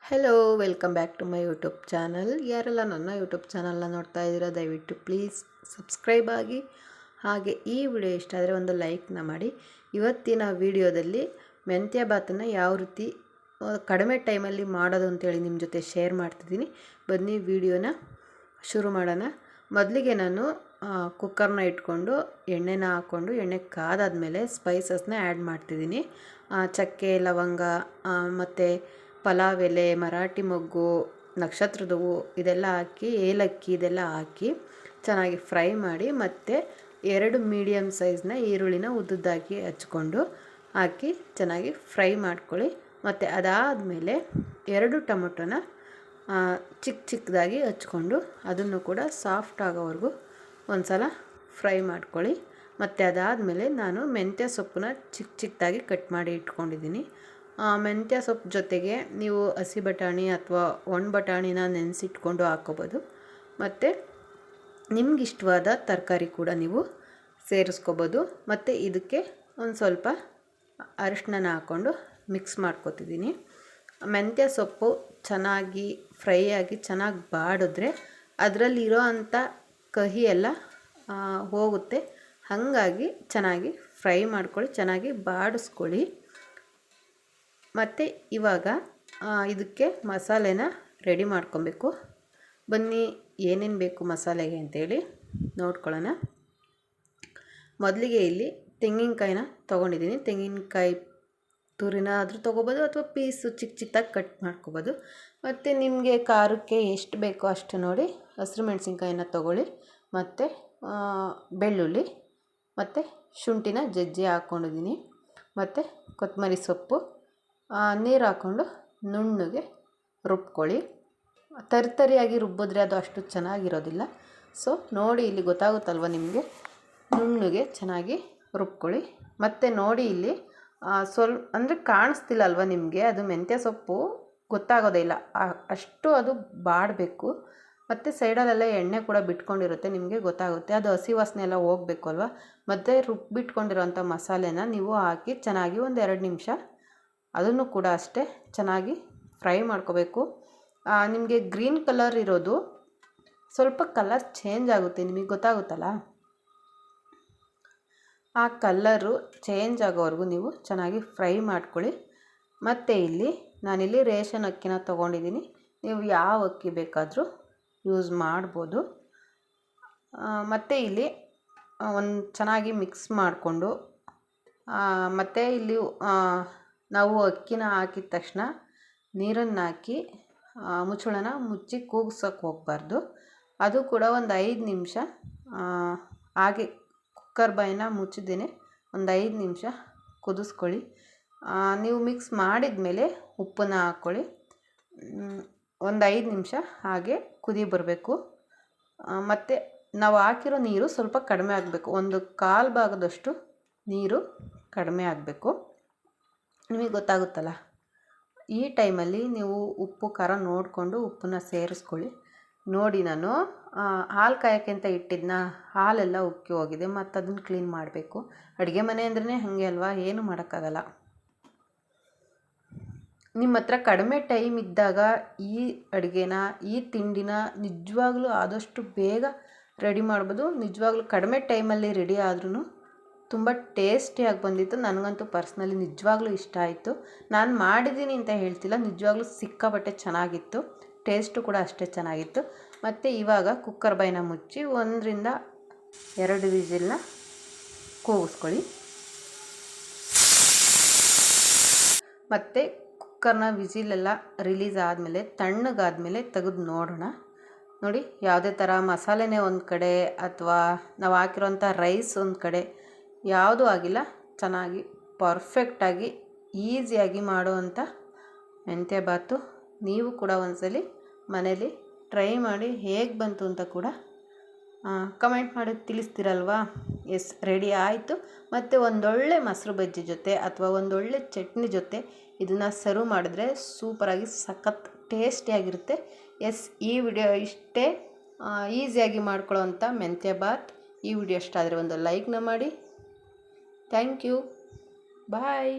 Hello welcome back to my YouTube channel. ಯಾರೆಲ್ಲ ನನ್ನ YouTube ಚಾನಲ್ನ ನೋಡ್ತಾ ಇದ್ದೀರಾ ದಯವಿಟ್ಟು ಪ್ಲೀಸ್ ಸಬ್ಸ್ಕ್ರೈಬ್ ಆಗಿ, ಹಾಗೆ ಈ ವಿಡಿಯೋ ಇಷ್ಟ ಆದರೆ ಒಂದು ಲೈಕ್ನ ಮಾಡಿ. ಇವತ್ತಿನ ವಿಡಿಯೋದಲ್ಲಿ ಮೆಂತ್ಯ ಬಾತನ್ನು ಯಾವ ರೀತಿ ಕಡಿಮೆ ಟೈಮಲ್ಲಿ ಮಾಡೋದು ಅಂತೇಳಿ ನಿಮ್ಮ ಜೊತೆ ಶೇರ್ ಮಾಡ್ತಿದ್ದೀನಿ. ಬನ್ನಿ ವಿಡಿಯೋನ ಶುರು ಮಾಡೋಣ. ಮೊದಲಿಗೆ ನಾನು ಕುಕ್ಕರ್ನ ಇಟ್ಕೊಂಡು ಎಣ್ಣೆನ ಹಾಕ್ಕೊಂಡು ಎಣ್ಣೆ ಕಾದಾದ್ಮೇಲೆ ಸ್ಪೈಸಸ್ನ ಆ್ಯಡ್ ಮಾಡ್ತಿದ್ದೀನಿ. ಚಕ್ಕೆ, ಲವಂಗ ಮತ್ತು ಪಲಾವ್ ಎಲೆ, ಮರಾಠಿ ಮೊಗ್ಗು, ನಕ್ಷತ್ರದ ಹೂವು ಇದೆಲ್ಲ ಹಾಕಿ, ಏಲಕ್ಕಿ ಇದೆಲ್ಲ ಹಾಕಿ ಚೆನ್ನಾಗಿ ಫ್ರೈ ಮಾಡಿ, ಮತ್ತು 2 ಮೀಡಿಯಮ್ ಸೈಜ್ನ ಈರುಳ್ಳಿನ ಉದ್ದುದ್ದಾಗಿ ಹಚ್ಕೊಂಡು ಹಾಕಿ ಚೆನ್ನಾಗಿ ಫ್ರೈ ಮಾಡ್ಕೊಳ್ಳಿ. ಮತ್ತು ಅದಾದಮೇಲೆ 2 ಟೊಮೊಟೊನ ಚಿಕ್ಕದಾಗಿ ಹಚ್ಕೊಂಡು ಅದನ್ನು ಕೂಡ ಸಾಫ್ಟ್ ಆಗೋವರೆಗೂ ಒಂದು ಸಲ ಫ್ರೈ ಮಾಡ್ಕೊಳ್ಳಿ. ಮತ್ತು ಅದಾದಮೇಲೆ ನಾನು ಮೆಂತ್ಯ ಸೊಪ್ಪನ್ನ ಚಿಕ್ಕದಾಗಿ ಕಟ್ ಮಾಡಿ ಇಟ್ಕೊಂಡಿದ್ದೀನಿ. ಮೆಂತ್ಯ ಸೊಪ್ಪು ಜೊತೆಗೆ ನೀವು ಹಸಿ ಬಟಾಣಿ ಅಥವಾ ಒಣ ಬಟಾಣಿನ ನೆನೆಸಿಟ್ಕೊಂಡು ಹಾಕ್ಕೋಬೋದು. ಮತ್ತು ನಿಮಗಿಷ್ಟವಾದ ತರಕಾರಿ ಕೂಡ ನೀವು ಸೇರಿಸ್ಕೋಬೋದು. ಮತ್ತು ಇದಕ್ಕೆ ಒಂದು ಸ್ವಲ್ಪ ಅರಿಶಿನ ಹಾಕ್ಕೊಂಡು ಮಿಕ್ಸ್ ಮಾಡ್ಕೊತಿದ್ದೀನಿ. ಮೆಂತ್ಯ ಸೊಪ್ಪು ಚೆನ್ನಾಗಿ ಫ್ರೈ ಆಗಿ ಚೆನ್ನಾಗಿ ಬಾಡಿದ್ರೆ ಅದರಲ್ಲಿರೋ ಅಂಥ ಕಹಿ ಎಲ್ಲ ಹೋಗುತ್ತೆ. ಹಾಗಾಗಿ ಚೆನ್ನಾಗಿ ಫ್ರೈ ಮಾಡ್ಕೊಳ್ಳಿ, ಚೆನ್ನಾಗಿ ಬಾಡಿಸ್ಕೊಳ್ಳಿ. ಮತ್ತು ಇವಾಗ ಇದಕ್ಕೆ ಮಸಾಲೆನ ರೆಡಿ ಮಾಡ್ಕೊಬೇಕು. ಬನ್ನಿ ಏನೇನು ಬೇಕು ಮಸಾಲೆಗೆ ಅಂತೇಳಿ ನೋಡ್ಕೊಳ್ಳೋಣ. ಮೊದಲಿಗೆ ಇಲ್ಲಿ ತೆಂಗಿನಕಾಯಿನ ತೊಗೊಂಡಿದ್ದೀನಿ. ತೆಂಗಿನಕಾಯಿ ತುರಿನ ಆದರೂ ತೊಗೋಬೋದು ಅಥವಾ ಪೀಸು ಚಿಕ್ಕದಾಗಿ ಕಟ್ ಮಾಡ್ಕೊಬೋದು. ಮತ್ತು ನಿಮಗೆ ಖಾರಕ್ಕೆ ಎಷ್ಟು ಬೇಕೋ ಅಷ್ಟು ನೋಡಿ ಹಸಿರು ಮೆಣಸಿನ್ಕಾಯಿನ ತೊಗೊಳ್ಳಿ. ಮತ್ತು ಬೆಳ್ಳುಳ್ಳಿ ಮತ್ತು ಶುಂಠಿನ ಜಜ್ಜಿ ಹಾಕ್ಕೊಂಡಿದ್ದೀನಿ. ಮತ್ತು ಕೊತ್ತಂಬರಿ ಸೊಪ್ಪು, ನೀರು ಹಾಕ್ಕೊಂಡು ನುಣ್ಣಗೆ ರುಬ್ಕೊಳ್ಳಿ. ತರಿಯಾಗಿ ರುಬ್ಬಿದ್ರೆ ಅದು ಅಷ್ಟು ಚೆನ್ನಾಗಿರೋದಿಲ್ಲ. ಸೊ ನೋಡಿ, ಇಲ್ಲಿ ಗೊತ್ತಾಗುತ್ತಲ್ವ ನಿಮಗೆ, ನುಣ್ಣಗೆ ಚೆನ್ನಾಗಿ ರುಬ್ಕೊಳ್ಳಿ. ಮತ್ತು ನೋಡಿ ಇಲ್ಲಿ ಸ್ವಲ್ಪ ಅಂದರೆ ಕಾಣಿಸ್ತಿಲ್ಲ ಅಲ್ವ ನಿಮಗೆ, ಅದು ಮೆಂತ್ಯ ಸೊಪ್ಪು ಗೊತ್ತಾಗೋದೇ ಇಲ್ಲ, ಅಷ್ಟು ಅದು ಬಾಡಬೇಕು. ಮತ್ತು ಸೈಡಲ್ಲೆಲ್ಲ ಎಣ್ಣೆ ಕೂಡ ಬಿಟ್ಕೊಂಡಿರುತ್ತೆ, ನಿಮಗೆ ಗೊತ್ತಾಗುತ್ತೆ. ಅದು ಹಸಿ ವಾಸನೆ ಎಲ್ಲ ಹೋಗಬೇಕು ಅಲ್ವ. ಮತ್ತು ರುಬ್ಬಿಟ್ಕೊಂಡಿರೋಂಥ ಮಸಾಲೆನ ನೀವು ಹಾಕಿ ಚೆನ್ನಾಗಿ ಒಂದು 2 ನಿಮಿಷ ಅದನ್ನು ಕೂಡ ಅಷ್ಟೇ ಚೆನ್ನಾಗಿ ಫ್ರೈ ಮಾಡ್ಕೋಬೇಕು. ನಿಮಗೆ ಗ್ರೀನ್ ಕಲರ್ ಇರೋದು ಸ್ವಲ್ಪ ಕಲರ್ ಚೇಂಜ್ ಆಗುತ್ತೆ, ನಿಮಗೆ ಗೊತ್ತಾಗುತ್ತಲ್ಲ. ಆ ಕಲ್ಲರು ಚೇಂಜ್ ಆಗೋವರೆಗೂ ನೀವು ಚೆನ್ನಾಗಿ ಫ್ರೈ ಮಾಡ್ಕೊಳ್ಳಿ. ಮತ್ತು ಇಲ್ಲಿ ನಾನಿಲ್ಲಿ ರೇಷನ್ ಅಕ್ಕಿನ ತೊಗೊಂಡಿದ್ದೀನಿ. ನೀವು ಯಾವ ಅಕ್ಕಿ ಬೇಕಾದರೂ ಯೂಸ್ ಮಾಡ್ಬೋದು. ಮತ್ತು ಇಲ್ಲಿ ಒಂದು ಚೆನ್ನಾಗಿ ಮಿಕ್ಸ್ ಮಾಡಿಕೊಂಡು, ಮತ್ತು ಇಲ್ಲಿ ನಾವು ಅಕ್ಕಿನ ಹಾಕಿದ ತಕ್ಷಣ ನೀರನ್ನು ಹಾಕಿ ಮುಚ್ಚಳನ ಮುಚ್ಚಿ ಕೂಗ್ಸೋಕ್ಕೆ ಹೋಗಬಾರ್ದು. ಅದು ಕೂಡ ಒಂದು 5 ನಿಮಿಷ ಹಾಗೆ ಕುಕ್ಕರ್ ಬಾಯಿನ ಮುಚ್ಚಿದ್ದೇನೆ ಒಂದು 5 ನಿಮಿಷ ಕುದಿಸ್ಕೊಳ್ಳಿ. ನೀವು ಮಿಕ್ಸ್ ಮಾಡಿದ ಮೇಲೆ ಉಪ್ಪನ್ನು ಹಾಕ್ಕೊಳ್ಳಿ. ಒಂದು 5 ನಿಮಿಷ ಹಾಗೆ ಕುದಿ ಬರಬೇಕು. ಮತ್ತು ನಾವು ಹಾಕಿರೋ ನೀರು ಸ್ವಲ್ಪ ಕಡಿಮೆ ಆಗಬೇಕು, ಒಂದು 1/4 ಭಾಗದಷ್ಟು ನೀರು ಕಡಿಮೆ ಆಗಬೇಕು. ನಿಮಗೆ ಗೊತ್ತಾಗುತ್ತಲ್ಲ, ಈ ಟೈಮಲ್ಲಿ ನೀವು ಉಪ್ಪು ಖಾರ ನೋಡಿಕೊಂಡು ಉಪ್ಪನ್ನ ಸೇರಿಸ್ಕೊಳ್ಳಿ. ನೋಡಿ, ನಾನು ಹಾಲು ಕಾಯೋಕ್ಕೆ ಅಂತ ಇಟ್ಟಿದ್ದನ್ನ, ಹಾಲೆಲ್ಲ ಉಕ್ಕಿ ಹೋಗಿದೆ. ಮತ್ತು ಅದನ್ನು ಕ್ಲೀನ್ ಮಾಡಬೇಕು. ಅಡುಗೆ ಮನೆ ಅಂದ್ರೇ ಹಾಗೆ ಅಲ್ವಾ, ಏನು ಮಾಡೋಕ್ಕಾಗಲ್ಲ. ನಿಮ್ಮ ಹತ್ರ ಕಡಿಮೆ ಟೈಮ್ ಇದ್ದಾಗ ಈ ಅಡುಗೆನ, ಈ ತಿಂಡಿನ ನಿಜವಾಗ್ಲೂ ಆದಷ್ಟು ಬೇಗ ರೆಡಿ ಮಾಡ್ಬೋದು. ನಿಜವಾಗ್ಲೂ ಕಡಿಮೆ ಟೈಮಲ್ಲಿ ರೆಡಿ ಆದ್ರೂ ತುಂಬ ಟೇಸ್ಟಿಯಾಗಿ ಬಂದಿತ್ತು. ನನಗಂತೂ ಪರ್ಸ್ನಲಿ ನಿಜವಾಗ್ಲೂ ಇಷ್ಟ ಆಯಿತು. ನಾನು ಮಾಡಿದ್ದೀನಿ ಅಂತ ಹೇಳ್ತಿಲ್ಲ, ನಿಜವಾಗ್ಲೂ ಸಿಕ್ಕಾಪಟ್ಟೆ ಚೆನ್ನಾಗಿತ್ತು. ಟೇಸ್ಟು ಕೂಡ ಅಷ್ಟೇ ಚೆನ್ನಾಗಿತ್ತು. ಮತ್ತು ಇವಾಗ ಕುಕ್ಕರ್ ಬಾಯಿನ ಮುಚ್ಚಿ 1 ರಿಂದ 2 ವಿಸಿಲ್ನ ಕೂಗಿಸ್ಕೊಳ್ಳಿ. ಮತ್ತು ಕುಕ್ಕರ್ನ ವಿಸಿಲೆಲ್ಲ ರಿಲೀಸ್ ಆದಮೇಲೆ, ತಣ್ಣಗಾದಮೇಲೆ ತೆಗೆದು ನೋಡೋಣ. ನೋಡಿ, ಯಾವುದೇ ಥರ ಮಸಾಲೆನೇ ಒಂದು ಕಡೆ ಅಥವಾ ನಾವು ಹಾಕಿರೋಂಥ ರೈಸ್ ಒಂದು ಕಡೆ ಯಾವುದೂ ಆಗಿಲ್ಲ. ಚೆನ್ನಾಗಿ ಪರ್ಫೆಕ್ಟಾಗಿ ಈಸಿಯಾಗಿ ಮಾಡುವಂಥ ಮೆಂತ್ಯ ಬಾತು. ನೀವು ಕೂಡ ಒಂದ್ಸಲಿ ಮನೇಲಿ ಟ್ರೈ ಮಾಡಿ ಹೇಗೆ ಬಂತು ಅಂತ ಕೂಡ ಕಮೆಂಟ್ ಮಾಡಿ ತಿಳಿಸ್ತೀರಲ್ವಾ. ಎಸ್, ರೆಡಿ ಆಯಿತು. ಮತ್ತು ಒಂದೊಳ್ಳೆ ಮೊಸರು ಬಜ್ಜಿ ಜೊತೆ ಅಥವಾ ಒಂದೊಳ್ಳೆ ಚಟ್ನಿ ಜೊತೆ ಇದನ್ನು ಸರ್ವ್ ಮಾಡಿದ್ರೆ ಸೂಪರಾಗಿ ಸಖತ್ ಟೇಸ್ಟಿಯಾಗಿರುತ್ತೆ. ಎಸ್, ಈ ವಿಡಿಯೋ ಇಷ್ಟೇ, ಈಸಿಯಾಗಿ ಮಾಡ್ಕೊಳ್ಳೋವಂಥ ಮೆಂತ್ಯ ಬಾತ್. ಈ ವಿಡಿಯೋ ಇಷ್ಟ ಆದರೆ ಒಂದು ಲೈಕ್ನ ಮಾಡಿ. Thank you. ಬಾಯ್.